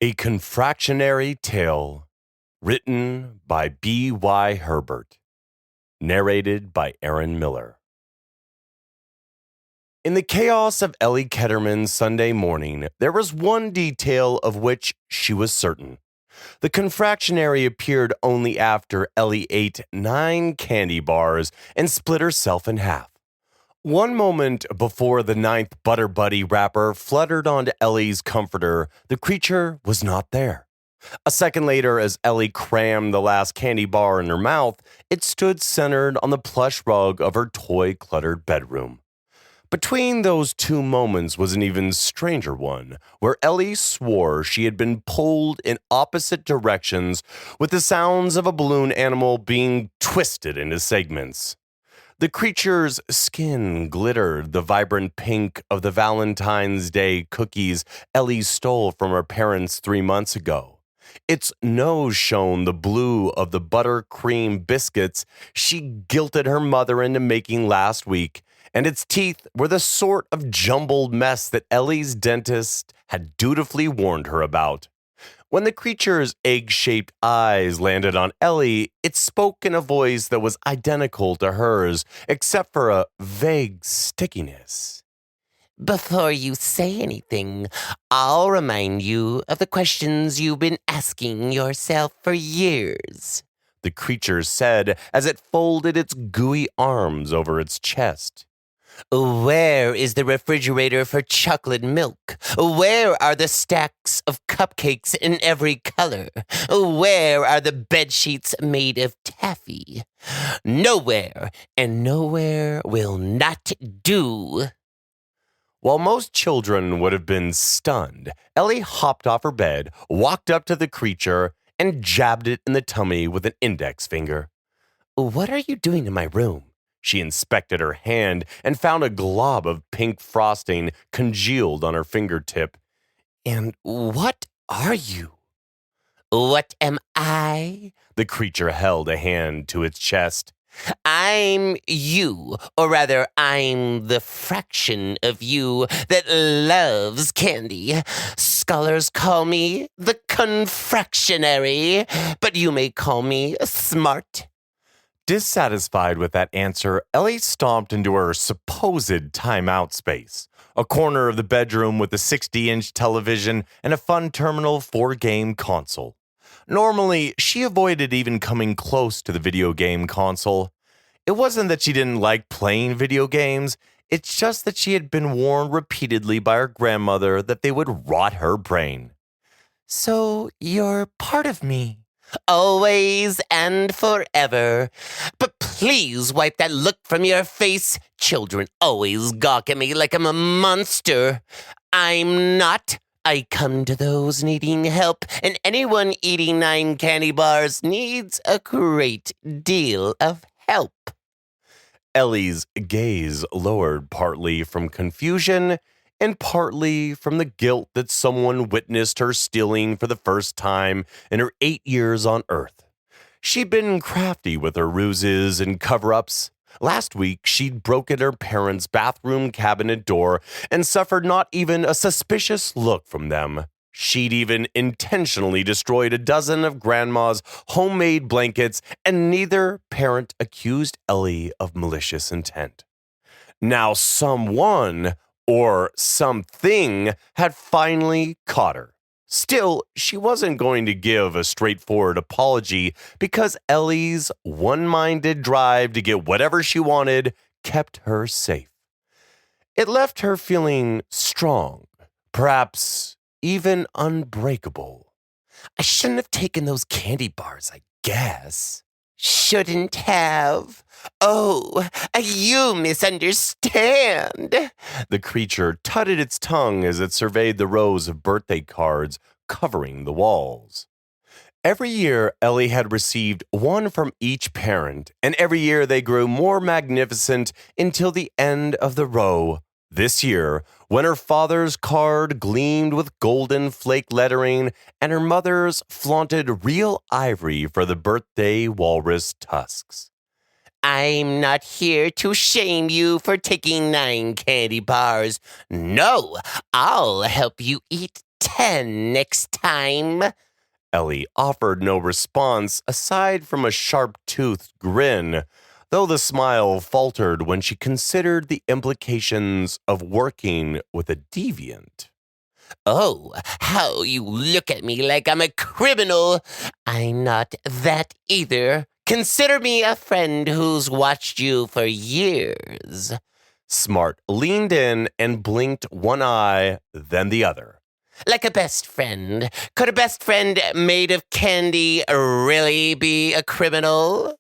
A Confractionary Tale, written by B.Y. Herbert, narrated by Aaron Miller. In the chaos of Ellie Ketterman's Sunday morning, there was one detail of which she was certain. The confractionary appeared only after Ellie ate 9 candy bars and split herself in half. One moment before the 9th Butter Buddy wrapper fluttered onto Ellie's comforter, the creature was not there. A second later, as Ellie crammed the last candy bar in her mouth, it stood centered on the plush rug of her toy-cluttered bedroom. Between those two moments was an even stranger one, where Ellie swore she had been pulled in opposite directions with the sounds of a balloon animal being twisted into segments. The creature's skin glittered the vibrant pink of the Valentine's Day cookies Ellie stole from her parents 3 months ago. Its nose shone the blue of the buttercream biscuits she guilted her mother into making last week, and its teeth were the sort of jumbled mess that Ellie's dentist had dutifully warned her about. When the creature's egg-shaped eyes landed on Ellie, it spoke in a voice that was identical to hers, except for a vague stickiness. Before you say anything, I'll remind you of the questions you've been asking yourself for years, the creature said as it folded its gooey arms over its chest. Where is the refrigerator for chocolate milk? Where are the stacks of cupcakes in every color? Where are the bed sheets made of taffy? Nowhere, and nowhere will not do. While most children would have been stunned, Ellie hopped off her bed, walked up to the creature, and jabbed it in the tummy with an index finger. What are you doing in my room? She inspected her hand and found a glob of pink frosting congealed on her fingertip. And what are you? What am I? The creature held a hand to its chest. I'm you, or rather, I'm the fraction of you that loves candy. Scholars call me the Confractionary, but you may call me smart. Dissatisfied with that answer, Ellie stomped into her supposed timeout space, a corner of the bedroom with a 60-inch television and a Fun Terminal 4-game console. Normally, she avoided even coming close to the video game console. It wasn't that she didn't like playing video games, it's just that she had been warned repeatedly by her grandmother that they would rot her brain. So you're part of me. Always and forever. But please wipe that look from your face. Children always gawk at me like I'm a monster. I'm not. I come to those needing help, and anyone eating 9 candy bars needs a great deal of help. Ellie's gaze lowered partly from confusion and partly from the guilt that someone witnessed her stealing for the first time in her 8 years on Earth. She'd been crafty with her ruses and cover-ups. Last week, she'd broken her parents' bathroom cabinet door and suffered not even a suspicious look from them. She'd even intentionally destroyed a dozen of Grandma's homemade blankets, and neither parent accused Ellie of malicious intent. Now someone or something had finally caught her. Still, she wasn't going to give a straightforward apology because Ellie's one-minded drive to get whatever she wanted kept her safe. It left her feeling strong, perhaps even unbreakable. I shouldn't have taken those candy bars, I guess. Shouldn't have. Oh, you misunderstand. The creature tutted its tongue as it surveyed the rows of birthday cards covering the walls. Every year, Ellie had received one from each parent, and every year they grew more magnificent until the end of the row. This year, when her father's card gleamed with golden flake lettering and her mother's flaunted real ivory for the birthday walrus tusks. I'm not here to shame you for taking 9 candy bars. No, I'll help you eat 10 next time. Ellie offered no response aside from a sharp-toothed grin, though the smile faltered when she considered the implications of working with a deviant. Oh, how you look at me like I'm a criminal. I'm not that either. Consider me a friend who's watched you for years. Smart leaned in and blinked one eye, then the other. Like a best friend. Could a best friend made of candy really be a criminal?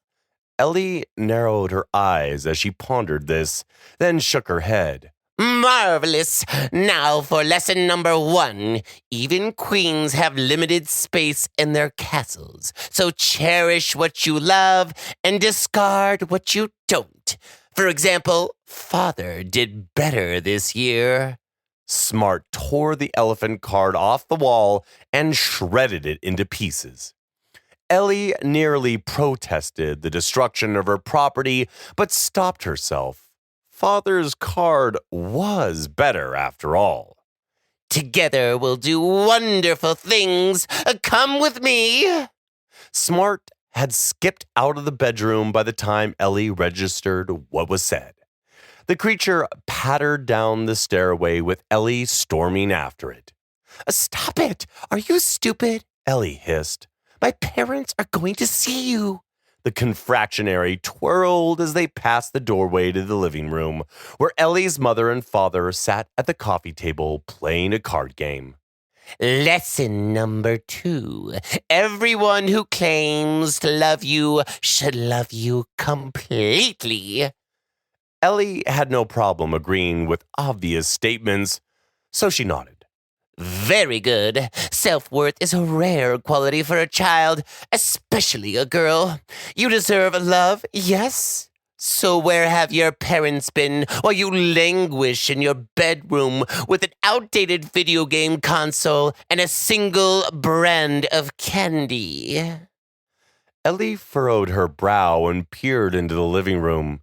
Ellie narrowed her eyes as she pondered this, then shook her head. Marvelous. Now for lesson number 1. Even queens have limited space in their castles, so cherish what you love and discard what you don't. For example, Father did better this year. Smart tore the elephant card off the wall and shredded it into pieces. Ellie nearly protested the destruction of her property, but stopped herself. Father's card was better after all. Together we'll do wonderful things. Come with me. Smart had skipped out of the bedroom by the time Ellie registered what was said. The creature pattered down the stairway with Ellie storming after it. Stop it! Are you stupid? Ellie hissed. My parents are going to see you. The confractionary twirled as they passed the doorway to the living room, where Ellie's mother and father sat at the coffee table playing a card game. Lesson number 2. Everyone who claims to love you should love you completely. Ellie had no problem agreeing with obvious statements, so she nodded. Very good. Self-worth is a rare quality for a child, especially a girl. You deserve love, yes? So where have your parents been while you languish in your bedroom with an outdated video game console and a single brand of candy? Ellie furrowed her brow and peered into the living room.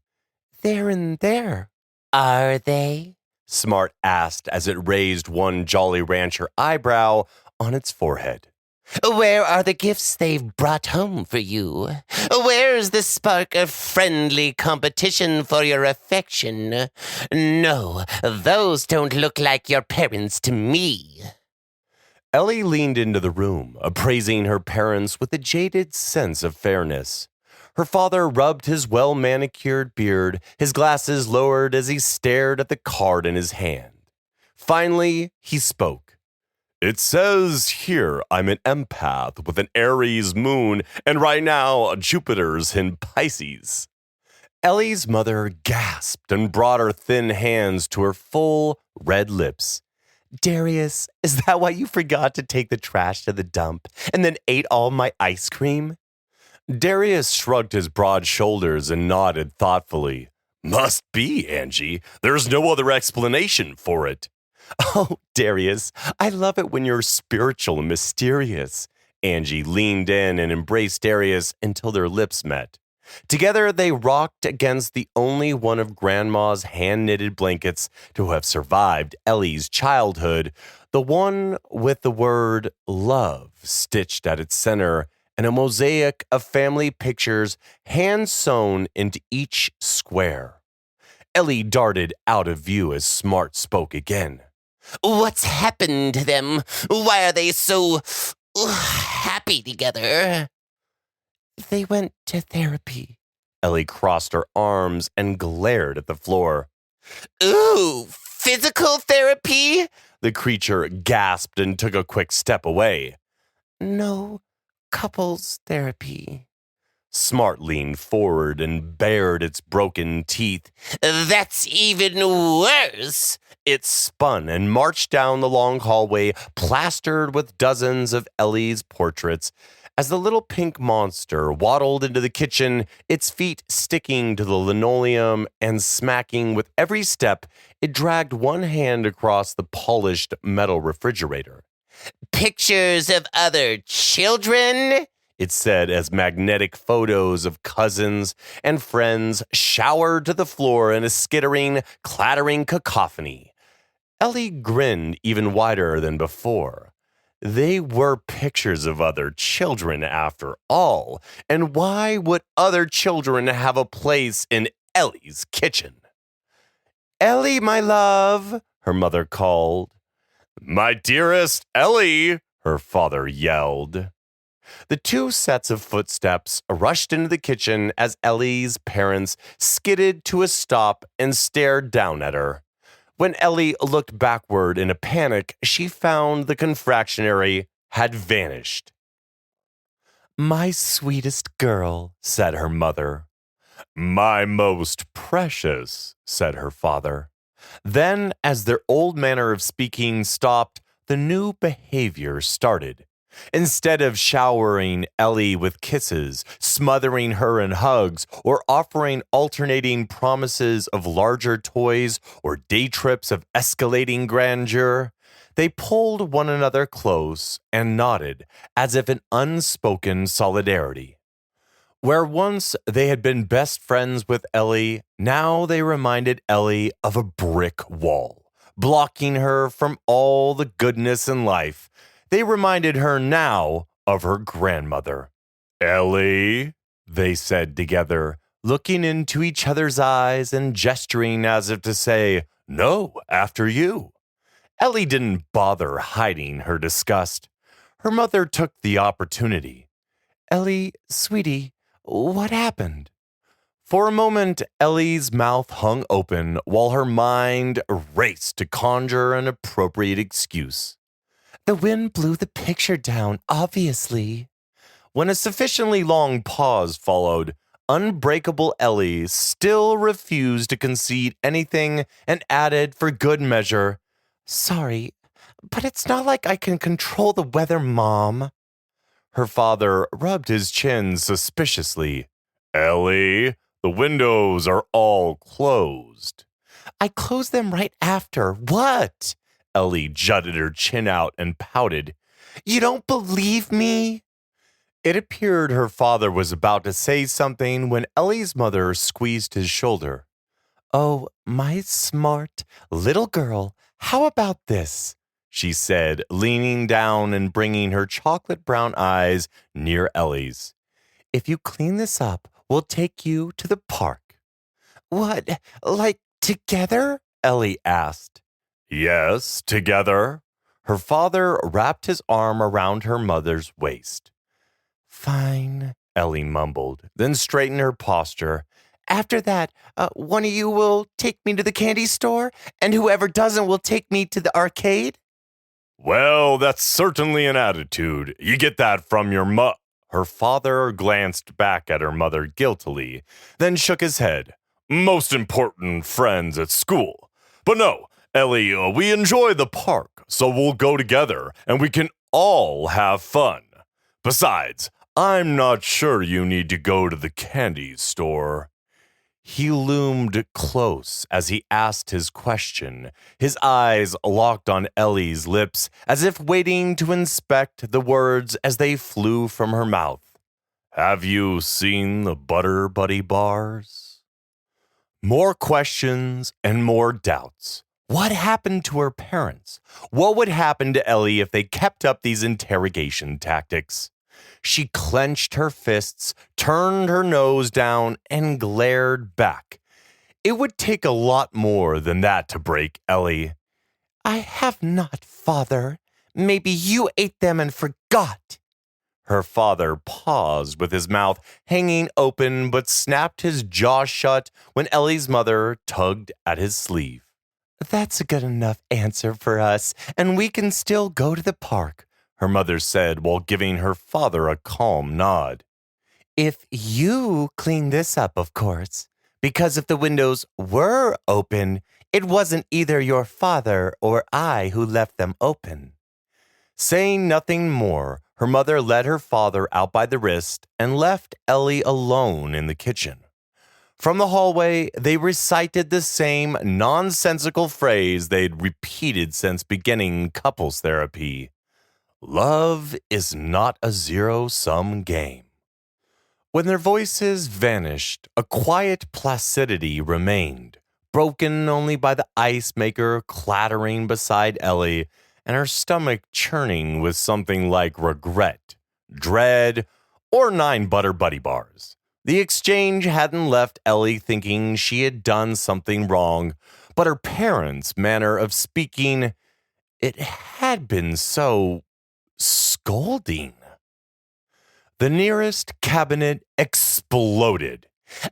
They're in there. Are they? Smart asked as it raised one Jolly Rancher eyebrow on its forehead. Where are the gifts they've brought home for you? Where's the spark of friendly competition for your affection? No, those don't look like your parents to me. Ellie leaned into the room, appraising her parents with a jaded sense of fairness. Her father rubbed his well-manicured beard, his glasses lowered as he stared at the card in his hand. Finally, he spoke. It says here I'm an empath with an Aries moon, and right now Jupiter's in Pisces. Ellie's mother gasped and brought her thin hands to her full, red lips. Darius, is that why you forgot to take the trash to the dump and then ate all my ice cream? Darius shrugged his broad shoulders and nodded thoughtfully. Must be, Angie. There's no other explanation for it. Oh, Darius, I love it when you're spiritual and mysterious. Angie leaned in and embraced Darius until their lips met. Together, they rocked against the only one of Grandma's hand-knitted blankets to have survived Ellie's childhood, the one with the word love stitched at its center and a mosaic of family pictures hand-sewn into each square. Ellie darted out of view as Smart spoke again. What's happened to them? Why are they so happy together? They went to therapy. Ellie crossed her arms and glared at the floor. Ooh, physical therapy? The creature gasped and took a quick step away. No, couples therapy. Smart leaned forward and bared its broken teeth. That's even worse. It spun and marched down the long hallway, plastered with dozens of Ellie's portraits. As the little pink monster waddled into the kitchen, its feet sticking to the linoleum and smacking with every step, it dragged one hand across the polished metal refrigerator. Pictures of other children? It said as magnetic photos of cousins and friends showered to the floor in a skittering, clattering cacophony. Ellie grinned even wider than before. They were pictures of other children after all, and why would other children have a place in Ellie's kitchen? Ellie, my love, her mother called. My dearest Ellie, her father yelled. The two sets of footsteps rushed into the kitchen as Ellie's parents skidded to a stop and stared down at her. When Ellie looked backward in a panic, she found the confractionary had vanished. My sweetest girl, said her mother. My most precious, said her father. Then, as their old manner of speaking stopped, the new behavior started. Instead of showering Ellie with kisses, smothering her in hugs, or offering alternating promises of larger toys or day trips of escalating grandeur, they pulled one another close and nodded as if in unspoken solidarity. Where once they had been best friends with Ellie, now they reminded Ellie of a brick wall, blocking her from all the goodness in life. They reminded her now of her grandmother. Ellie, they said together, looking into each other's eyes and gesturing as if to say, no, after you. Ellie didn't bother hiding her disgust. Her mother took the opportunity. Ellie, sweetie, what happened? For a moment, Ellie's mouth hung open while her mind raced to conjure an appropriate excuse. The wind blew the picture down, obviously. When a sufficiently long pause followed, unbreakable Ellie still refused to concede anything and added for good measure, Sorry, but it's not like I can control the weather, Mom. Her father rubbed his chin suspiciously. Ellie, the windows are all closed. I closed them right after. What? Ellie jutted her chin out and pouted. You don't believe me? It appeared her father was about to say something when Ellie's mother squeezed his shoulder. Oh, my smart little girl, how about this? She said, leaning down and bringing her chocolate brown eyes near Ellie's. If you clean this up, we'll take you to the park. What, like together? Ellie asked. Yes, together. Her father wrapped his arm around her mother's waist. Fine, Ellie mumbled, then straightened her posture. After that, one of you will take me to the candy store, and whoever doesn't will take me to the arcade? Well, that's certainly an attitude. You get that from your Her father glanced back at her mother guiltily, then shook his head. Most important friends at school. But no, Ellie, we enjoy the park, so we'll go together, and we can all have fun. Besides, I'm not sure you need to go to the candy store. He loomed close as he asked his question, his eyes locked on Ellie's lips as if waiting to inspect the words as they flew from her mouth. Have you seen the Butter Buddy bars? More questions and more doubts. What happened to her parents? What would happen to Ellie if they kept up these interrogation tactics? She clenched her fists, turned her nose down, and glared back. It would take a lot more than that to break Ellie. I have not, Father. Maybe you ate them and forgot. Her father paused with his mouth hanging open but snapped his jaw shut when Ellie's mother tugged at his sleeve. That's a good enough answer for us, and we can still go to the park, her mother said while giving her father a calm nod. If you clean this up, of course, because if the windows were open, it wasn't either your father or I who left them open. Saying nothing more, her mother led her father out by the wrist and left Ellie alone in the kitchen. From the hallway, they recited the same nonsensical phrase they'd repeated since beginning couples therapy. Love is not a zero-sum game. When their voices vanished, a quiet placidity remained, broken only by the ice maker clattering beside Ellie and her stomach churning with something like regret, dread, or 9 Butter Buddy bars. The exchange hadn't left Ellie thinking she had done something wrong, but her parents' manner of speaking, it had been so scolding. The nearest cabinet exploded.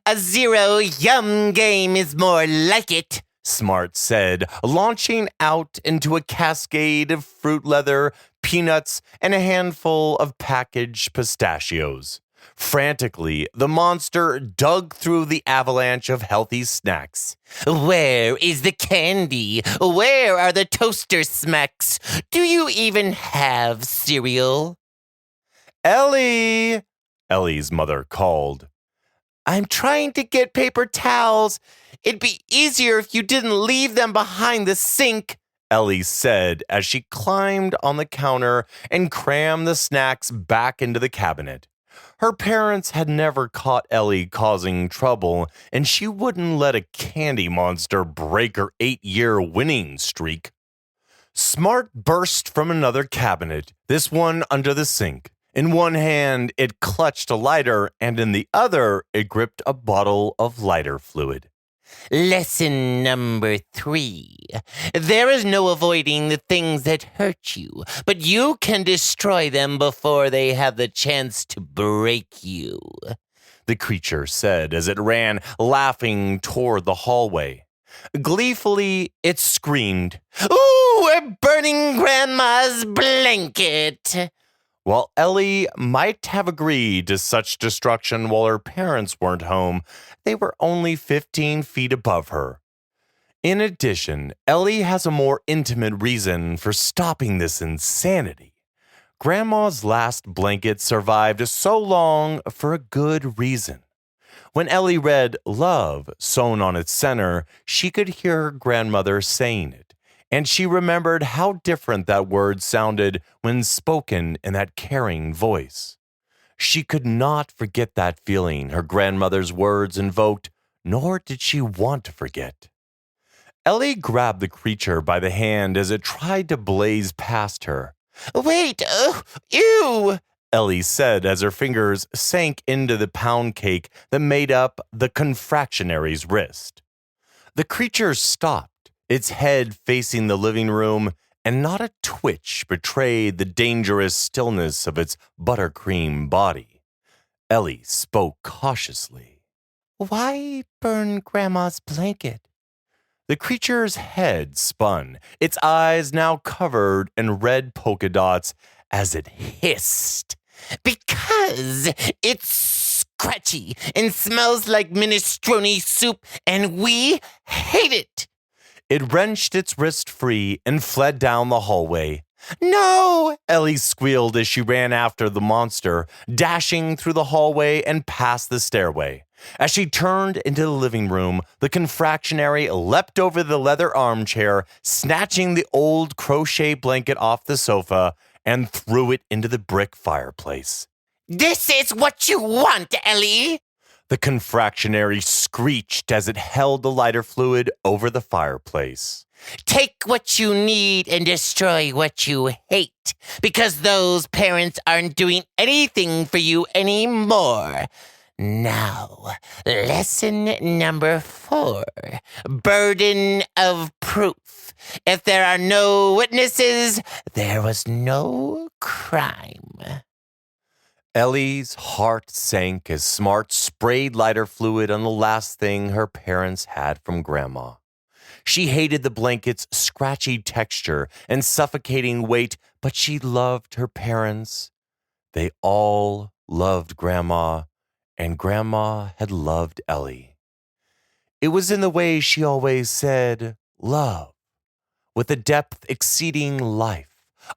A zero yum game is more like it, Smart said, launching out into a cascade of fruit leather, peanuts, and a handful of packaged pistachios. Frantically, the monster dug through the avalanche of healthy snacks. Where is the candy? Where are the toaster smacks? Do you even have cereal? Ellie! Ellie's mother called. I'm trying to get paper towels. It'd be easier if you didn't leave them behind the sink, Ellie said as she climbed on the counter and crammed the snacks back into the cabinet. Her parents had never caught Ellie causing trouble, and she wouldn't let a candy monster break her 8-year winning streak. Smart burst from another cabinet, this one under the sink. In one hand, it clutched a lighter, and in the other, it gripped a bottle of lighter fluid. Lesson number 3. There is no avoiding the things that hurt you, but you can destroy them before they have the chance to break you, the creature said as it ran, laughing toward the hallway. Gleefully, it screamed, "Ooh, we're burning Grandma's blanket!" While Ellie might have agreed to such destruction while her parents weren't home, they were only 15 feet above her. In addition, Ellie has a more intimate reason for stopping this insanity. Grandma's last blanket survived so long for a good reason. When Ellie read love sewn on its center, she could hear her grandmother saying it. And she remembered how different that word sounded when spoken in that caring voice. She could not forget that feeling her grandmother's words invoked, nor did she want to forget. Ellie grabbed the creature by the hand as it tried to blaze past her. "Wait, ew!" Ellie said as her fingers sank into the pound cake that made up the confractionary's wrist. The creature stopped, its head facing the living room, and not a twitch betrayed the dangerous stillness of its buttercream body. Ellie spoke cautiously. "Why burn Grandma's blanket?" The creature's head spun, its eyes now covered in red polka dots as it hissed. "Because it's scratchy and smells like minestrone soup, and we hate it." It wrenched its wrist free and fled down the hallway. "No!" Ellie squealed as she ran after the monster, dashing through the hallway and past the stairway. As she turned into the living room, the confractionary leapt over the leather armchair, snatching the old crochet blanket off the sofa, and threw it into the brick fireplace. "This is what you want, Ellie!" The confractionary screeched as it held the lighter fluid over the fireplace. "Take what you need and destroy what you hate, because those parents aren't doing anything for you anymore. Now, lesson number 4, burden of proof. If there are no witnesses, there was no crime." Ellie's heart sank as Smart sprayed lighter fluid on the last thing her parents had from Grandma. She hated the blanket's scratchy texture and suffocating weight, but she loved her parents. They all loved Grandma, and Grandma had loved Ellie. It was in the way she always said, love, with a depth exceeding life,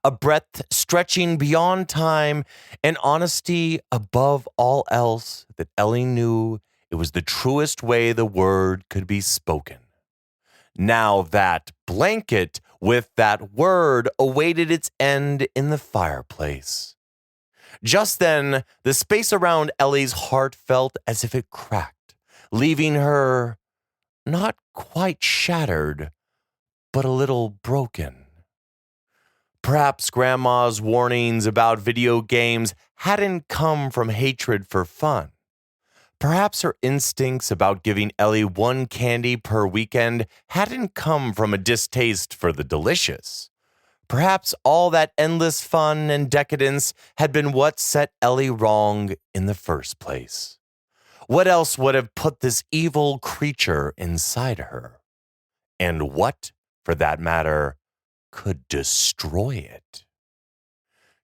a breadth stretching beyond time, and honesty above all else that Ellie knew it was the truest way the word could be spoken. Now that blanket with that word awaited its end in the fireplace. Just then, the space around Ellie's heart felt as if it cracked, leaving her not quite shattered, but a little broken. Perhaps Grandma's warnings about video games hadn't come from hatred for fun. Perhaps her instincts about giving Ellie one candy per weekend hadn't come from a distaste for the delicious. Perhaps all that endless fun and decadence had been what set Ellie wrong in the first place. What else would have put this evil creature inside her? And what, for that matter, could destroy it?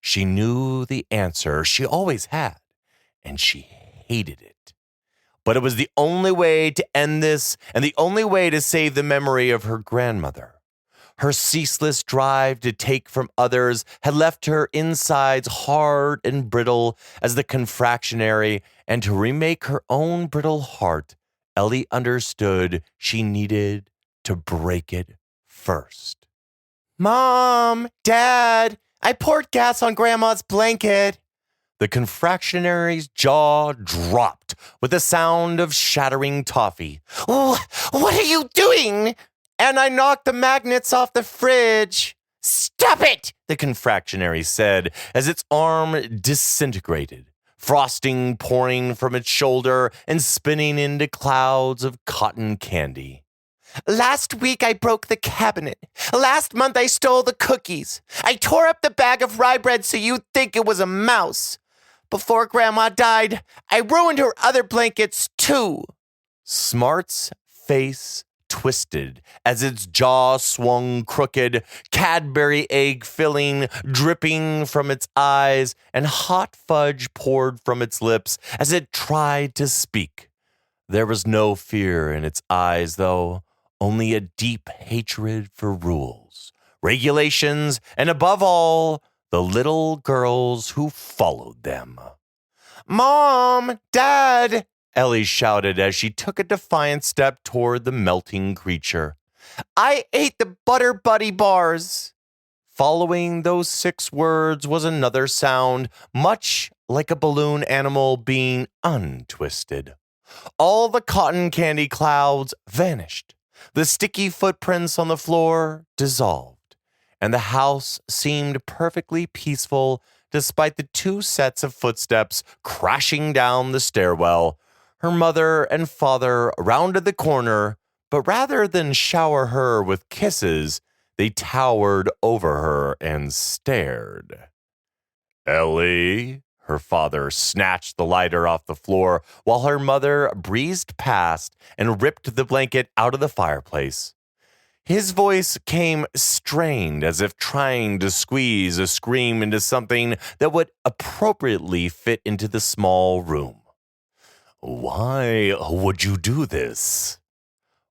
She knew the answer, she always had, and she hated it. But it was the only way to end this and the only way to save the memory of her grandmother. Her ceaseless drive to take from others had left her insides hard and brittle as the confractionary, and to remake her own brittle heart, Ellie understood she needed to break it first. "Mom, Dad, I poured gas on Grandma's blanket." The confractionary's jaw dropped with the sound of shattering toffee. Oh, what are you doing? "And I knocked the magnets off the fridge." Stop it! The confractionary said as its arm disintegrated, frosting pouring from its shoulder and spinning into clouds of cotton candy. Last week I broke the cabinet. Last month I stole the cookies. I tore up the bag of rye bread so you'd think it was a mouse. Before Grandma died, I ruined her other blankets too. Smart's face twisted as its jaw swung crooked, Cadbury egg filling dripping from its eyes, and hot fudge poured from its lips as it tried to speak. There was no fear in its eyes, though, only a deep hatred for rules, regulations, and above all, the little girls who followed them. "Mom! Dad!" Ellie shouted as she took a defiant step toward the melting creature. "I ate the Butter Buddy bars." Following those 6 words was another sound, much like a balloon animal being untwisted. All the cotton candy clouds vanished. The sticky footprints on the floor dissolved, and the house seemed perfectly peaceful despite the 2 sets of footsteps crashing down the stairwell. Her mother and father rounded the corner, but rather than shower her with kisses, they towered over her and stared. "Ellie?" Her father snatched the lighter off the floor while her mother breezed past and ripped the blanket out of the fireplace. His voice came strained, as if trying to squeeze a scream into something that would appropriately fit into the small room. "Why would you do this?"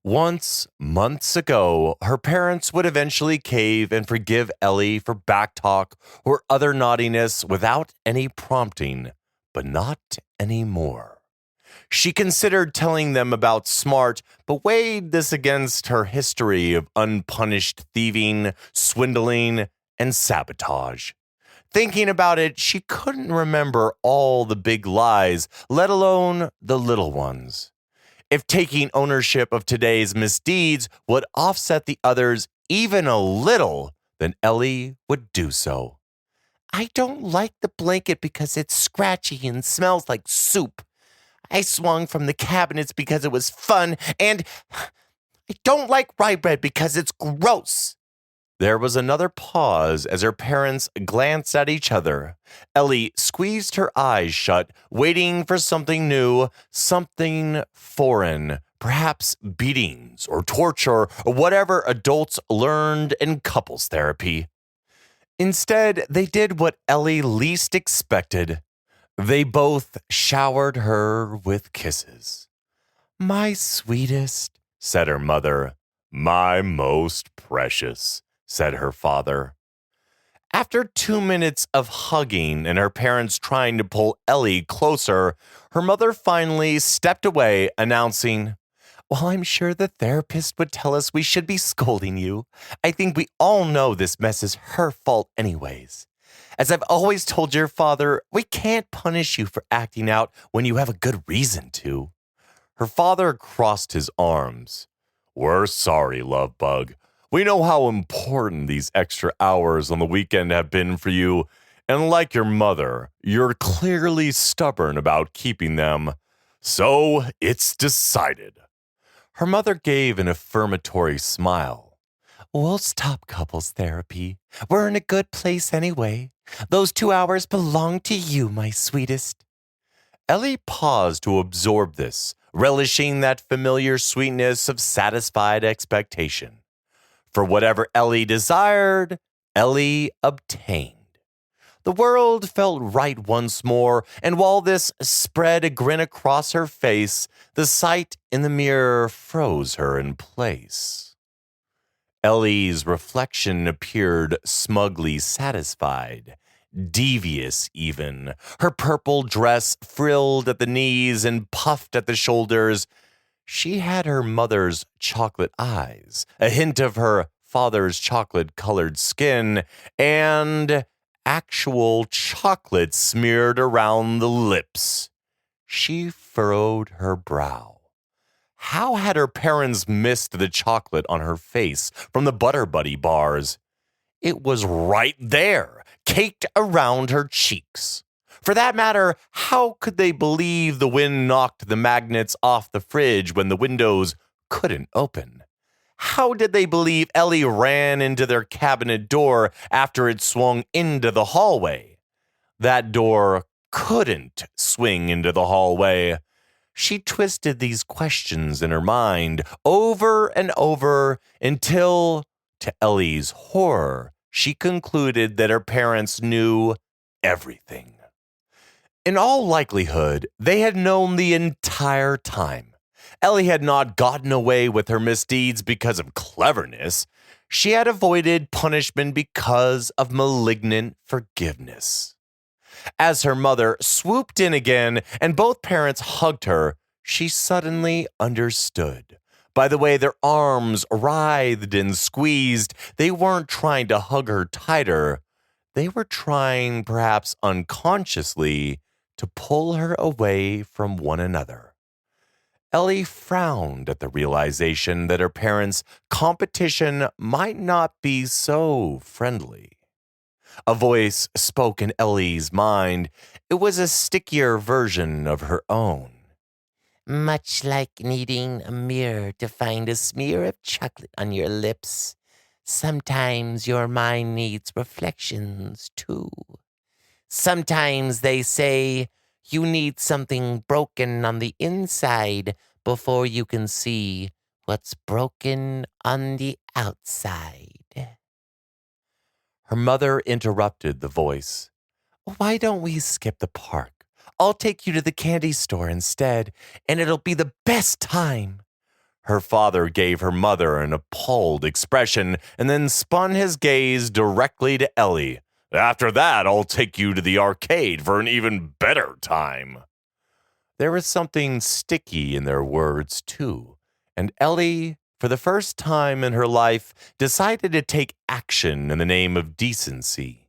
Once, months ago, her parents would eventually cave and forgive Ellie for backtalk or other naughtiness without any prompting, but not anymore. She considered telling them about Smart, but weighed this against her history of unpunished thieving, swindling, and sabotage. Thinking about it, she couldn't remember all the big lies, let alone the little ones. If taking ownership of today's misdeeds would offset the others even a little, then Ellie would do so. I don't like the blanket because it's scratchy and smells like soup. I swung from the cabinets because it was fun, and I don't like rye bread because it's gross. There was another pause as her parents glanced at each other. Ellie squeezed her eyes shut, waiting for something new, something foreign, perhaps beatings or torture or whatever adults learned in couples therapy. Instead, they did what Ellie least expected. They both showered her with kisses. "My sweetest," said her mother. "My most precious," said her father. After 2 minutes of hugging and her parents trying to pull Ellie closer, her mother finally stepped away, announcing, "Well, I'm sure the therapist would tell us we should be scolding you. I think we all know this mess is her fault anyways. As I've always told your father, we can't punish you for acting out when you have a good reason to." Her father crossed his arms. We're sorry, love bug. We know how important these extra hours on the weekend have been for you, and like your mother, you're clearly stubborn about keeping them. So it's decided. Her mother gave an affirmatory smile. We'll stop couples therapy. We're in a good place anyway. Those 2 hours belong to you, my sweetest. Ellie paused to absorb this, relishing that familiar sweetness of satisfied expectation. For whatever Ellie desired, Ellie obtained. The world felt right once more, and while this spread a grin across her face, the sight in the mirror froze her in place. Ellie's reflection appeared smugly satisfied, devious even, her purple dress frilled at the knees and puffed at the shoulders. She had her mother's chocolate eyes, a hint of her father's chocolate-colored skin, and actual chocolate smeared around the lips. She furrowed her brow. How had her parents missed the chocolate on her face from the Butter Buddy bars? It was right there, caked around her cheeks. For that matter, how could they believe the wind knocked the magnets off the fridge when the windows couldn't open? How did they believe Ellie ran into their cabinet door after it swung into the hallway? That door couldn't swing into the hallway. She twisted these questions in her mind over and over until, to Ellie's horror, she concluded that her parents knew everything. In all likelihood, they had known the entire time. Ellie had not gotten away with her misdeeds because of cleverness. She had avoided punishment because of malignant forgiveness. As her mother swooped in again and both parents hugged her, she suddenly understood. By the way their arms writhed and squeezed, they weren't trying to hug her tighter. They were trying, perhaps unconsciously, to pull her away from one another. Ellie frowned at the realization that her parents' competition might not be so friendly. A voice spoke in Ellie's mind. It was a stickier version of her own. Much like needing a mirror to find a smear of chocolate on your lips, sometimes your mind needs reflections too. Sometimes they say you need something broken on the inside before you can see what's broken on the outside. Her mother interrupted the voice. Why don't we skip the park? I'll take you to the candy store instead, and it'll be the best time. Her father gave her mother an appalled expression and then spun his gaze directly to Ellie. After that, I'll take you to the arcade for an even better time. There was something sticky in their words, too, and Ellie, for the first time in her life, decided to take action in the name of decency.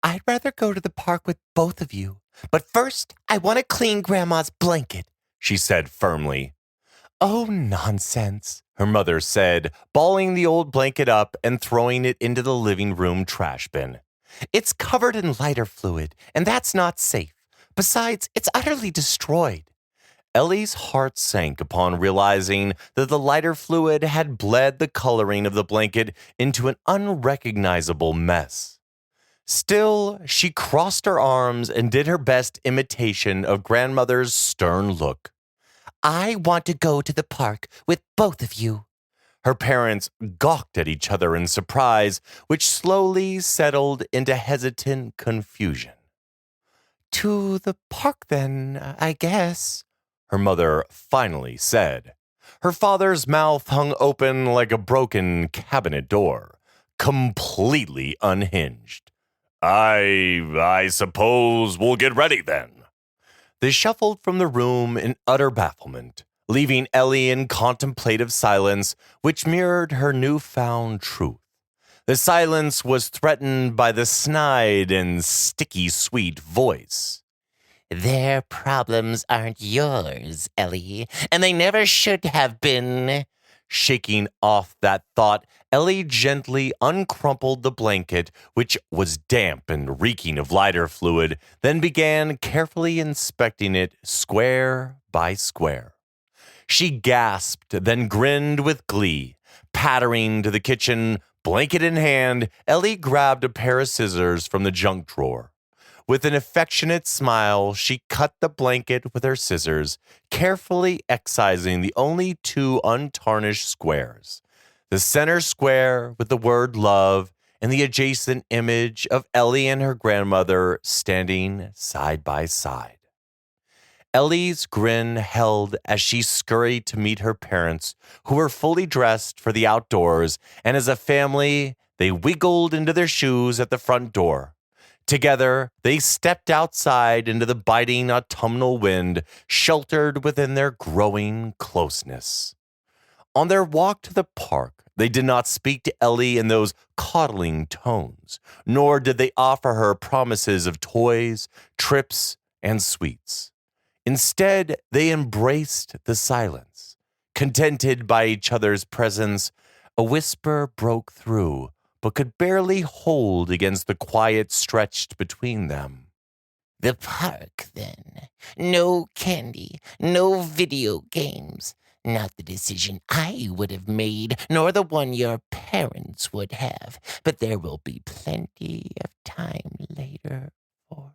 I'd rather go to the park with both of you, but first I want to clean Grandma's blanket, she said firmly. Oh, nonsense, her mother said, balling the old blanket up and throwing it into the living room trash bin. It's covered in lighter fluid, and that's not safe. Besides, it's utterly destroyed. Ellie's heart sank upon realizing that the lighter fluid had bled the coloring of the blanket into an unrecognizable mess. Still, she crossed her arms and did her best imitation of grandmother's stern look. I want to go to the park with both of you. Her parents gawked at each other in surprise, which slowly settled into hesitant confusion. To the park, then, I guess, her mother finally said. Her father's mouth hung open like a broken cabinet door, completely unhinged. I suppose we'll get ready then. They shuffled from the room in utter bafflement, leaving Ellie in contemplative silence, which mirrored her newfound truth. The silence was threatened by the snide and sticky sweet voice. Their problems aren't yours, Ellie, and they never should have been. Shaking off that thought, Ellie gently uncrumpled the blanket, which was damp and reeking of lighter fluid, then began carefully inspecting it square by square. She gasped, then grinned with glee. Pattering to the kitchen, blanket in hand, Ellie grabbed a pair of scissors from the junk drawer. With an affectionate smile, she cut the blanket with her scissors, carefully excising the only two untarnished squares. The center square with the word love and the adjacent image of Ellie and her grandmother standing side by side. Ellie's grin held as she scurried to meet her parents, who were fully dressed for the outdoors, and as a family, they wiggled into their shoes at the front door. Together, they stepped outside into the biting autumnal wind, sheltered within their growing closeness. On their walk to the park, they did not speak to Ellie in those coddling tones, nor did they offer her promises of toys, trips, and sweets. Instead, they embraced the silence. Contented by each other's presence, a whisper broke through, but could barely hold against the quiet stretched between them. The park, then. No candy, no video games. Not the decision I would have made, nor the one your parents would have. But there will be plenty of time later for...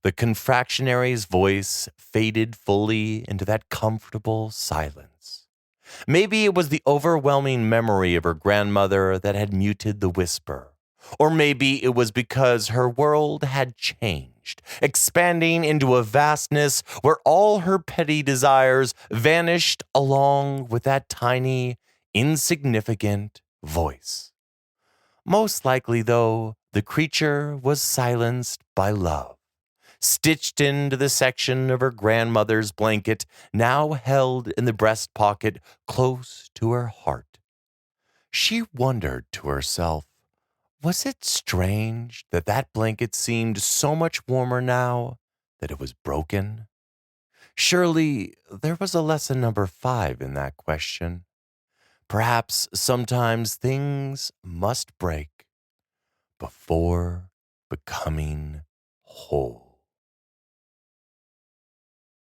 The confractionary's voice faded fully into that comfortable silence. Maybe it was the overwhelming memory of her grandmother that had muted the whisper. Or maybe it was because her world had changed, expanding into a vastness where all her petty desires vanished along with that tiny, insignificant voice. Most likely, though, the creature was silenced by love. Stitched into the section of her grandmother's blanket, now held in the breast pocket close to her heart. She wondered to herself, was it strange that that blanket seemed so much warmer now that it was broken? Surely there was a lesson number 5 in that question. Perhaps sometimes things must break before becoming whole.